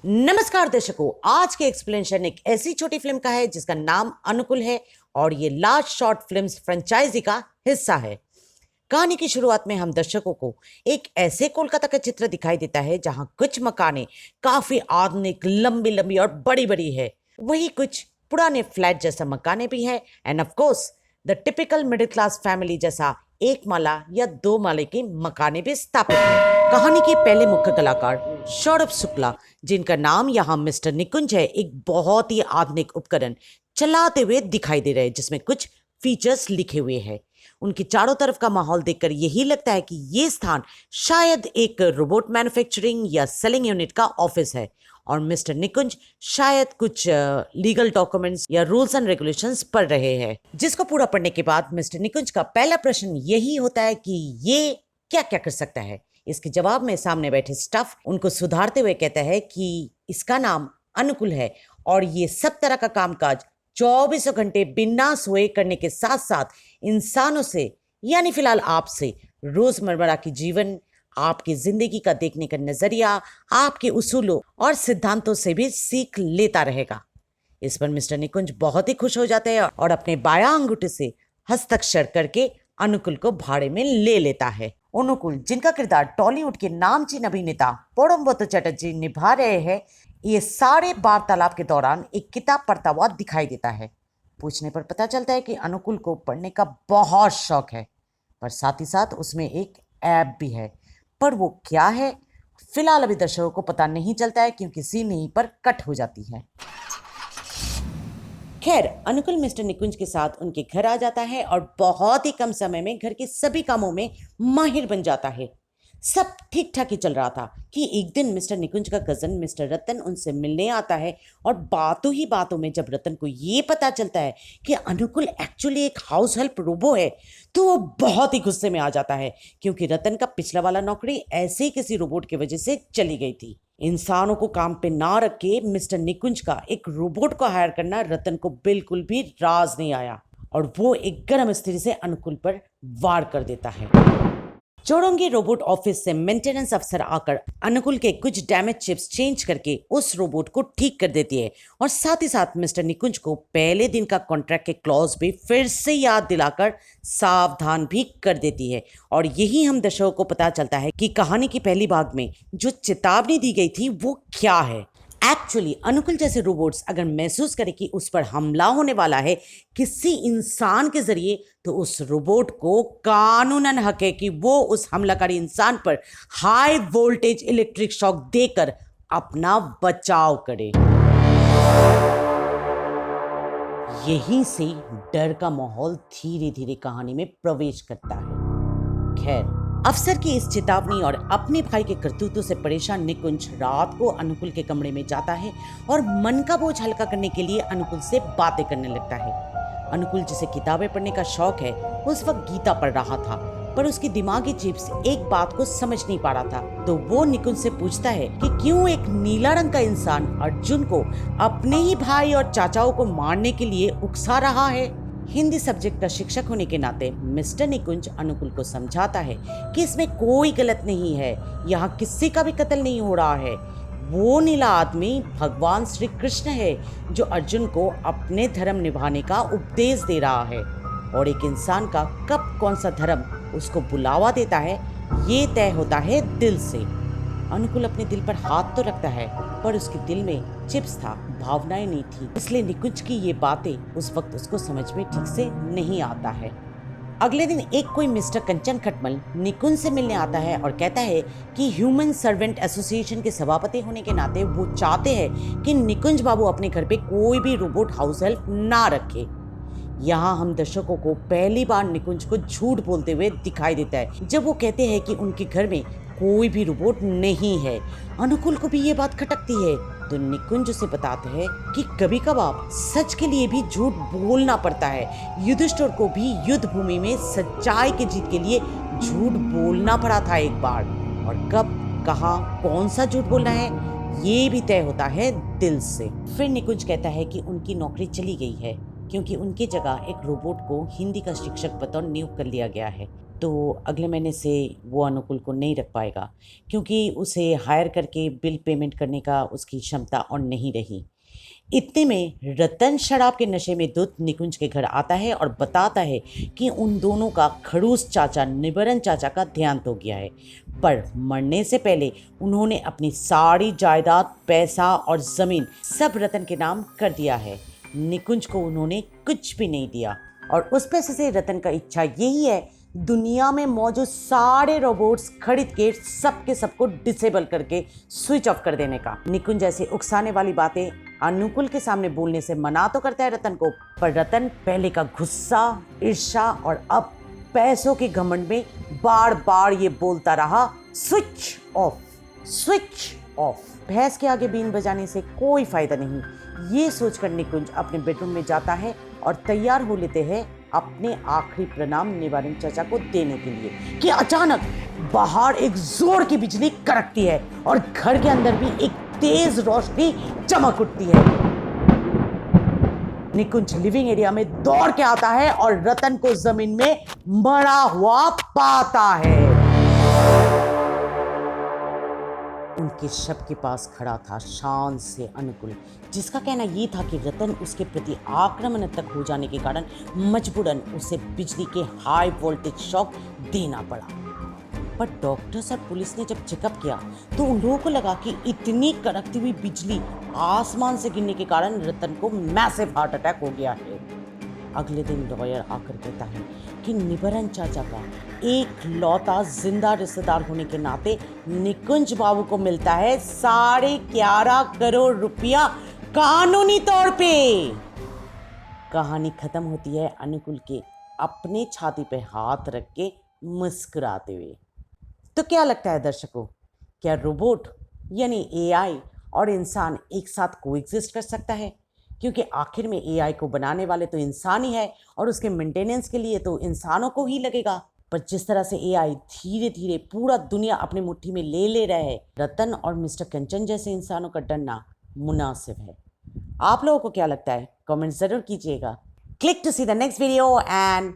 नमस्कार दर्शकों, आज के एक्सप्लेनेशन एक ऐसी छोटी फिल्म का है जिसका नाम अनुकुल है और ये लार्ज शॉर्ट फिल्म्स फ्रेंचाइजी का हिस्सा है। कहानी की शुरुआत में हम दर्शकों को एक ऐसे कोलकाता का चित्र दिखाई देता है जहां कुछ मकाने काफी आधुनिक, लंबी लंबी और बड़ी बड़ी है। वही कुछ पुराने फ्लैट जैसा मकाने भी है end of course the typical middle class family जैसा एक माला या दो माले के मकाने भी स्थापित है। कहानी के पहले मुख्य कलाकार सौरभ शुक्ला, जिनका नाम यहाँ मिस्टर निकुंज है, एक बहुत ही आधुनिक उपकरण चलाते हुए दिखाई दे रहे हैं जिसमें कुछ फीचर्स लिखे हुए हैं। उनके चारों तरफ का माहौल देखकर यही लगता है कि ये स्थान शायद एक रोबोट मैन्युफैक्चरिंग या सेलिंग यूनिट का ऑफिस है और मिस्टर निकुंज शायद कुछ लीगल डॉक्यूमेंट्स या रूल्स एंड रेगुलेशंस पढ़ रहे हैं, जिसको पूरा पढ़ने के बाद मिस्टर निकुंज का पहला प्रश्न यही होता है कि ये क्या क्या कर सकता है। इसके जवाब में सामने बैठे स्टाफ उनको सुधारते हुए कहता है कि इसका नाम अनुकुल है और ये सब तरह का कामकाज 24 घंटे बिना सोए करने के साथ साथ इंसानों से यानी फिलहाल आपसे रोजमर्रा की जीवन, आपकी जिंदगी का देखने का नजरिया, आपके उसूलों और सिद्धांतों से भी सीख लेता रहेगा। इस पर मिस्टर निकुंज बहुत ही खुश हो जाते हैं और अपने बायां अंगूठे से हस्ताक्षर करके अनुकुल को भाड़े में ले लेता है। अनुकुल, जिनका किरदार टॉलीवुड के नामचीन अभिनेता पोरम्बोतो चटर्जी निभा रहे हैं, ये सारे वार्तालाप के दौरान एक किताब पढ़ता हुआ दिखाई देता है। पूछने पर पता चलता है कि अनुकुल को पढ़ने का बहुत शौक है, पर साथ ही साथ उसमें एक ऐप भी है। पर वो क्या है, फिलहाल अभी दर्शकों को पता नहीं चलता है क्योंकि सीन यहीं पर कट हो जाती है। खैर, अनुकुल मिस्टर निकुंज के साथ उनके घर आ जाता है और बहुत ही कम समय में घर के सभी कामों में माहिर बन जाता है। सब ठीक ठाक ही चल रहा था कि एक दिन मिस्टर निकुंज का कजन मिस्टर रतन उनसे मिलने आता है और बातों ही बातों में जब रतन को ये पता चलता है कि अनुकुल एक्चुअली एक हाउस हेल्प रोबो है तो वो बहुत ही गुस्से में आ जाता है, क्योंकि रतन का पिछला वाला नौकरी ऐसे ही किसी रोबोट की वजह से चली गई थी। इंसानों को काम पे ना रख के मिस्टर निकुंज का एक रोबोट को हायर करना रतन को बिल्कुल भी राज नहीं आया और वो एक गर्म स्थिति से अनुकुल पर वार कर देता है। चौरंगी रोबोट ऑफिस से मेंटेनेंस अफसर आकर अनुकुल के कुछ डैमेज चिप्स चेंज करके उस रोबोट को ठीक कर देती है और साथ ही साथ मिस्टर निकुंज को पहले दिन का कॉन्ट्रैक्ट के क्लॉज भी फिर से याद दिलाकर सावधान भी कर देती है। और यही हम दर्शकों को पता चलता है कि कहानी की पहली भाग में जो चेतावनी दी गई थी वो क्या है। एक्चुअली अनुकुल जैसे रोबोट्स अगर महसूस करें कि उस पर हमला होने वाला है किसी इंसान के जरिए, तो उस रोबोट को कानूनन हक है कि वो उस हमलाकारी इंसान पर हाई वोल्टेज इलेक्ट्रिक शॉक देकर अपना बचाव करे। यहीं से डर का माहौल धीरे धीरे कहानी में प्रवेश करता है। खैर, अफसर की इस चेतावनी और अपने भाई के करतूतों से परेशान निकुंज रात को अनुकुल के कमरे में जाता है और मन का बोझ हल्का करने के लिए अनुकुल से बातें करने लगता है। अनुकुल, जिसे किताबें पढ़ने का शौक है, उस वक्त गीता पढ़ रहा था, पर उसकी दिमागी जीभ से एक बात को समझ नहीं पा रहा था। तो वो निकुंज से पूछता है कि क्यों एक नीला रंग का इंसान अर्जुन को अपने ही भाई और चाचाओं को मारने के लिए उकसा रहा है। हिंदी सब्जेक्ट का शिक्षक होने के नाते मिस्टर निकुंज अनुकुल को समझाता है कि इसमें कोई गलत नहीं है, यहाँ किसी का भी कत्ल नहीं हो रहा है। वो नीला आदमी भगवान श्री कृष्ण है जो अर्जुन को अपने धर्म निभाने का उपदेश दे रहा है और एक इंसान का कब कौन सा धर्म उसको बुलावा देता है ये तय होता है दिल से। अनुकुल अपने दिल पर हाथ तो रखता है पर उसके दिल में चिप्स था, भावनाएं नहीं थी, इसलिए निकुंज की ये बातें उस वक्त उसको समझ में ठीक से नहीं आता है। अगले दिन एक कोई मिस्टर कंचन खटमल निकुंज से मिलने आता है और कहता है कि ह्यूमन सर्वेंट एसोसिएशन के सभापति होने के नाते वो चाहते हैं कि निकुंज बाबू अपने घर पे कोई भी रोबोट हाउस हेल्प ना रखे। यहाँ हम दर्शकों को पहली बार निकुंज को झूठ बोलते हुए दिखाई देता है जब वो कहते हैं कि उनके घर में कोई भी रोबोट नहीं है। अनुकुल को भी ये बात खटकती है तो निकुंज उसे बताते हैं कि कभी कभार सच के लिए भी झूठ बोलना पड़ता है। युधिष्ठिर को भी युद्ध भूमि में सच्चाई की जीत के लिए झूठ बोलना पड़ा था एक बार, और कब, कहाँ, कौन सा झूठ बोलना है ये भी तय होता है दिल से। फिर निकुंज कहता है कि उनकी नौकरी चली गई है क्योंकि उनकी जगह एक रोबोट को हिंदी का शिक्षक बतौर नियुक्त कर लिया गया है। तो अगले महीने से वो अनुकूल को नहीं रख पाएगा, क्योंकि उसे हायर करके बिल पेमेंट करने का उसकी क्षमता और नहीं रही। इतने में रतन शराब के नशे में धुत निकुंज के घर आता है और बताता है कि उन दोनों का खड़ूस चाचा निबरन चाचा का देहांत हो गया है, पर मरने से पहले उन्होंने अपनी सारी जायदाद, पैसा और जमीन सब रतन के नाम कर दिया है। निकुंज को उन्होंने कुछ भी नहीं दिया और उस पैसे से रतन का इच्छा यही है दुनिया में मौजूद सारे रोबोट्स खरीद के सबके सबको डिसेबल करके स्विच ऑफ कर देने का। निकुंज जैसे उकसाने वाली बातें अनुकूल के सामने बोलने से मना तो करता है रतन को, पर रतन पहले का गुस्सा, ईर्ष्या और अब पैसों के घमंड में बार बार ये बोलता रहा, स्विच ऑफ, स्विच ऑफ। भैंस के आगे बीन बजाने से कोई फायदा नहीं, ये सोचकर निकुंज अपने बेडरूम में जाता है और तैयार हो लेते हैं अपने आखिरी प्रणाम निवारण चाचा को देने के लिए कि अचानक बाहर एक जोर की बिजली कड़कती है और घर के अंदर भी एक तेज रोशनी चमक उठती है। निकुंज लिविंग एरिया में दौड़ के आता है और रतन को जमीन में मरा हुआ पाता है। उनके शव के पास खड़ा था शान से अनुकूल, जिसका कहना ये था कि रतन उसके प्रति आक्रामक हो जाने के कारण मजबूरन उसे बिजली के हाई वोल्टेज शॉक देना पड़ा। पर डॉक्टर्स और पुलिस ने जब चेकअप किया तो उन लोगों को लगा कि इतनी कड़कती हुई बिजली आसमान से गिरने के कारण रतन को मैसिव हार्ट अटैक हो गया है। अगले दिन लॉयर आकर कहता है कि निबरन चाचा का एक लौता जिंदा रिश्तेदार होने के नाते निकुंज बाबू को मिलता है 11.5 करोड़ रुपया कानूनी तौर पे। कहानी खत्म होती है अनुकूल के अपने छाती पे हाथ रख के मुस्कुराते हुए। तो क्या लगता है दर्शकों, क्या रोबोट यानी एआई और इंसान एक साथ कोएग्जिस्ट कर सकता है? क्योंकि आखिर में एआई को बनाने वाले तो इंसान ही है और उसके मेंटेनेंस के लिए तो इंसानों को ही लगेगा। पर जिस तरह से एआई धीरे धीरे पूरा दुनिया अपनी मुट्ठी में ले रहा है, रतन और मिस्टर कंचन जैसे इंसानों का डरना मुनासिब है। आप लोगों को क्या लगता है? कमेंट जरूर कीजिएगा। Click to see the next video and